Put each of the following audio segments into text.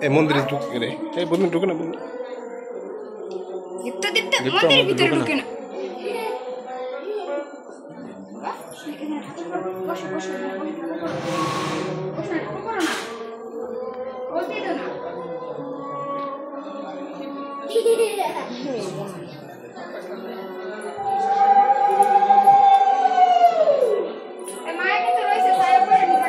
মন্দিরে ঢুকে রে এই বন্ধু ঢুকে না বন্ধু দীপ্ত দীপ্ত মন্দিরের ভিতরে ঢুকে না বসো বসো বসো করো না বলতে দাও না মায়ের তো রয়েছে সায়া পরে নিবা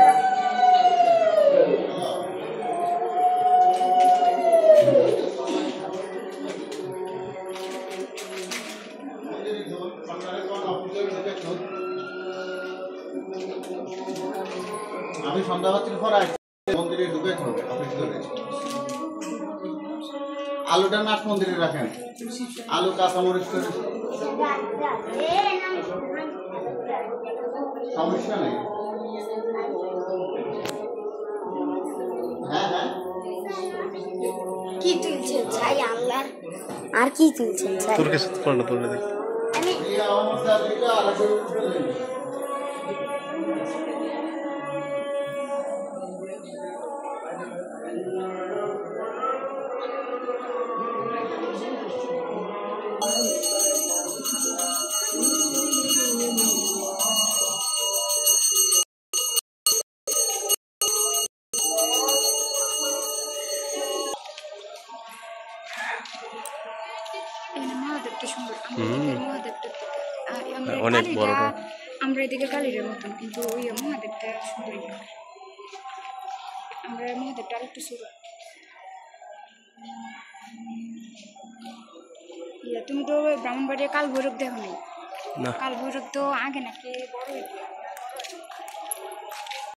আমি সন্ধ্যাবাতির পর মন্দিরে ঢুকে হবে অফিস করে আলুটা নাট মন্দিরে রাখেন আলু কাঁচামরিচ করে সমস্যা নেই হ্যাঁ হ্যাঁ কি তুলছেন চাই আল্লাহ আর কি তুলছেন চাই তোর কাছে তো না তোর দেখ আমি এই অবস্থা দিকে আলাদা করে অনেক বড় আমরা এদিকে কালীরের মতন কিন্তু ওই মহাদেবটা সুন্দর আমরা মহাদেবটা আর একটু ছোট তুমি তো ব্রাহ্মণবাড়িয়া কাল ভৈরব দেখো নাই কাল ভৈরব তো আগে নাকি বড়